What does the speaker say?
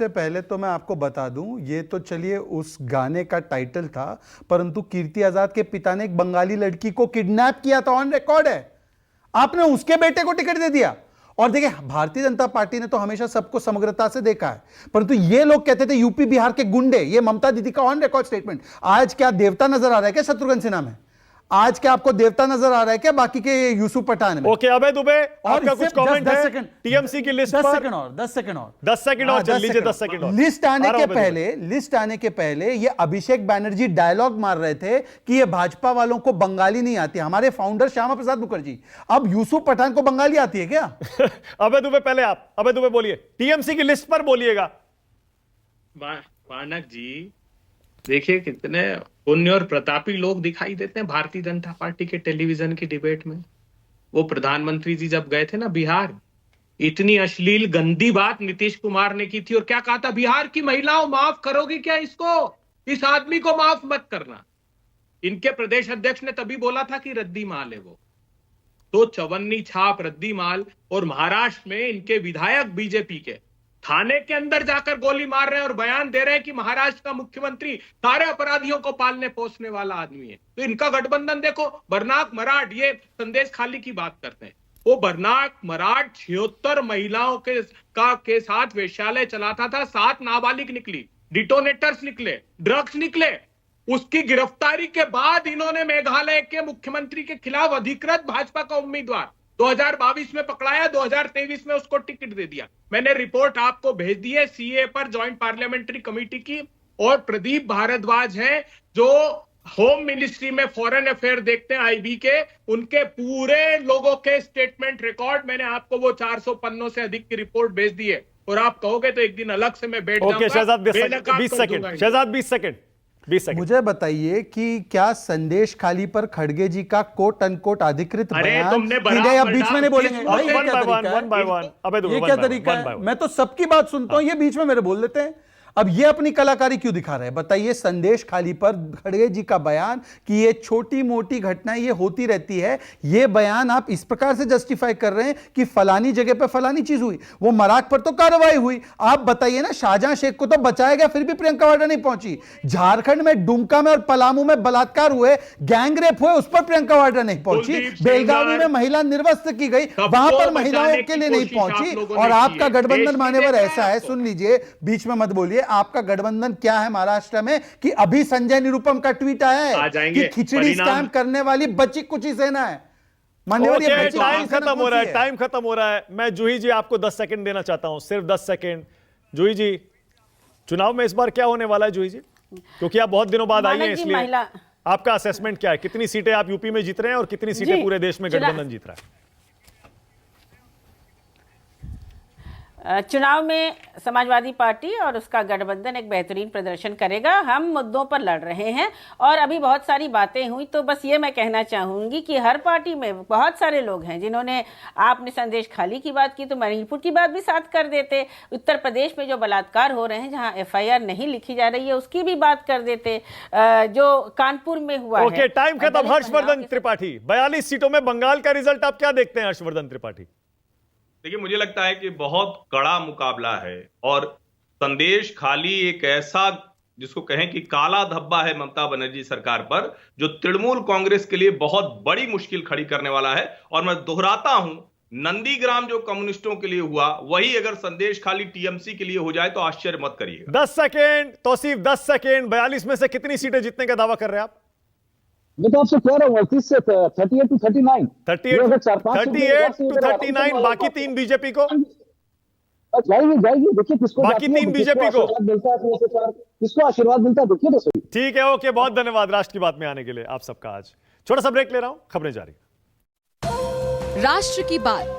सबसे पहले तो मैं आपको बता दूं, ये तो चलिए उस गाने का टाइटल था, परंतु कीर्ति आजाद के पिता ने एक बंगाली लड़की को किडनैप किया था, ऑन रिकॉर्ड है। आपने उसके बेटे को टिकट दे दिया। और देखिए, भारतीय जनता पार्टी ने तो हमेशा सबको समग्रता से देखा है, परंतु ये लोग कहते थे यूपी बिहार के गुंडे। ये ममता दीदी का ऑन रिकॉर्ड स्टेटमेंट। आज क्या देवता नजर आ रहा है क्या शत्रुघ्न सिन्हा में? आज क्या आपको देवता नजर आ रहा है क्या बाकी के यूसुफ पठान में? ओके, अभय दुबे, आपका कुछ कमेंट है टीएमसी की लिस्ट पर? 10 सेकंड और 10 सेकंड और 10 सेकंड और चल लीजिए, 10 सेकंड और। लिस्ट आने के पहले ये अभिषेक बैनर्जी डायलॉग मार रहे थे कि ये भाजपा वालों को बंगाली नहीं आती, हमारे फाउंडर श्यामा प्रसाद मुखर्जी। अब यूसुफ पठान को बंगाली आती है क्या? अभय दुबे, पहले आप अभय दुबे बोलिए, टीएमसी की लिस्ट पर बोलिएगा। मानक जी, देखिए कितने पुण्य और प्रतापी लोग दिखाई देते हैं भारतीय जनता पार्टी के टेलीविजन की डिबेट में। वो प्रधानमंत्री जी जब गए थे ना बिहार, इतनी अश्लील गंदी बात नीतीश कुमार ने की थी और क्या कहा था, बिहार की महिलाओं माफ करोगी क्या इसको, इस आदमी को माफ मत करना। इनके प्रदेश अध्यक्ष ने तभी बोला था कि रद्दी माल है वो। तो चवन्नी छाप रद्दी माल, और महाराष्ट्र में इनके विधायक बीजेपी के थाने के अंदर जाकर गोली मार रहे हैं और बयान दे रहे हैं कि महाराष्ट्र का मुख्यमंत्री सारे अपराधियों को पालने पोसने वाला आदमी है। तो इनका गठबंधन देखो, बरनाक मराठ, ये संदेश खाली की बात करते हैं। वो बरनाक मराठ 76 महिलाओं के साथ वेश्यालय चलाता था, 7 नाबालिग निकली, डिटोनेटर्स निकले, ड्रग्स निकले। उसकी गिरफ्तारी के बाद इन्होंने मेघालय के मुख्यमंत्री के खिलाफ अधिकृत भाजपा का उम्मीदवार 2022 में पकड़ाया, 2023 में उसको टिकट दे दिया। मैंने रिपोर्ट आपको भेज दी है सीए पर ज्वाइंट पार्लियामेंट्री कमेटी की। और प्रदीप भारद्वाज हैं जो होम मिनिस्ट्री में फॉरेन अफेयर देखते हैं आईबी के, उनके पूरे लोगों के स्टेटमेंट रिकॉर्ड मैंने आपको वो 400 पन्नों से अधिक की रिपोर्ट भेज दी है। और आप कहोगे तो एक दिन अलग से मैं बैठ जाऊंगा। Shahzad 20 second, Shahzad 20 second. मुझे बताइए कि क्या संदेश खाली पर खड़गे जी का कोट अनकोट अधिकृत बयान, अब बीच में नहीं बोलेंगे? ये क्या तरीका है? मैं तो सबकी बात सुनता हूं, ये बीच में मेरे बोल देते हैं। अब ये अपनी कलाकारी क्यों दिखा रहे हैं? बताइए, संदेश खाली पर खड़गे जी का बयान कि ये छोटी मोटी घटनाएं ये होती रहती है, ये बयान आप इस प्रकार से जस्टिफाई कर रहे हैं कि फलानी जगह पर फलानी चीज हुई, वो मराठ पर तो कार्रवाई हुई। आप बताइए ना, शाहजहां शेख को तो बचाया गया, फिर भी प्रियंका वाड्रा नहीं पहुंची। झारखंड में दुमका में और पलामू में बलात्कार हुए, गैंग रेप हुए, उस पर प्रियंका वाड्रा नहीं पहुंची। बेलगावी में महिला निर्वस्त्र की गई, वहां पर महिलाओं के लिए नहीं पहुंची। और आपका गठबंधन मान्यवर ऐसा है, सुन लीजिए, बीच में मत बोलिए, आपका गठबंधन क्या है महाराष्ट्र में कि अभी संजय निरुपम का ट्वीट आया है कि खिचड़ी स्टैम्प करने वाली बची कुची सेना है। टाइम खत्म हो रहा है, टाइम खत्म हो रहा है। मैं जूही जी आपको 10 सेकंड देना चाहता हूं, सिर्फ 10 सेकंड। जूही जी, चुनाव में इस बार क्या होने वाला है जूही जी? क्योंकि आप बहुत दिनों बाद आई हैं, इसलिए आपका असेसमेंट क्या है? कितनी सीटें आप यूपी में जीत रहे हैं और कितनी सीटें पूरे देश में गठबंधन जीत रहा है? चुनाव में समाजवादी पार्टी और उसका गठबंधन एक बेहतरीन प्रदर्शन करेगा। हम मुद्दों पर लड़ रहे हैं और अभी बहुत सारी बातें हुई, तो बस ये मैं कहना चाहूँगी कि हर पार्टी में बहुत सारे लोग हैं जिन्होंने, आपने संदेश खाली की बात की तो मणिपुर की बात भी साथ कर देते, उत्तर प्रदेश में जो बलात्कार हो रहे हैं जहाँ FIR नहीं लिखी जा रही है उसकी भी बात कर देते, जो कानपुर में हुआ है। टाइम खत्म। हर्षवर्धन त्रिपाठी, 42 सीटों में बंगाल का रिजल्ट आप क्या देखते हैं हर्षवर्धन त्रिपाठी? देखिए, मुझे लगता है कि बहुत कड़ा मुकाबला है और संदेश खाली एक ऐसा, जिसको कहें कि काला धब्बा है ममता बनर्जी सरकार पर, जो तृणमूल कांग्रेस के लिए बहुत बड़ी मुश्किल खड़ी करने वाला है। और मैं दोहराता हूं, नंदीग्राम जो कम्युनिस्टों के लिए हुआ, वही अगर संदेश खाली टीएमसी के लिए हो जाए तो आश्चर्य मत करिएगा। 10 सेकेंड तौसीफ, 10 सेकेंड। 42 में से कितनी सीटें जीतने का दावा कर रहे हैं आप? मैं तो आपसे कह रहा हूँ 38 से 38 to 39, 38 to 39, बाकी 3 बीजेपी को जाएगी। देखिए किसको बाकी 3 बीजेपी को मिलता है, किसको आशीर्वाद मिलता है, देखिए तो सही। ठीक है, ओके, बहुत धन्यवाद राष्ट्र की बात में आने के लिए आप सबका। आज छोटा सा ब्रेक ले रहा हूं, खबरें जारी। राष्ट्र की बात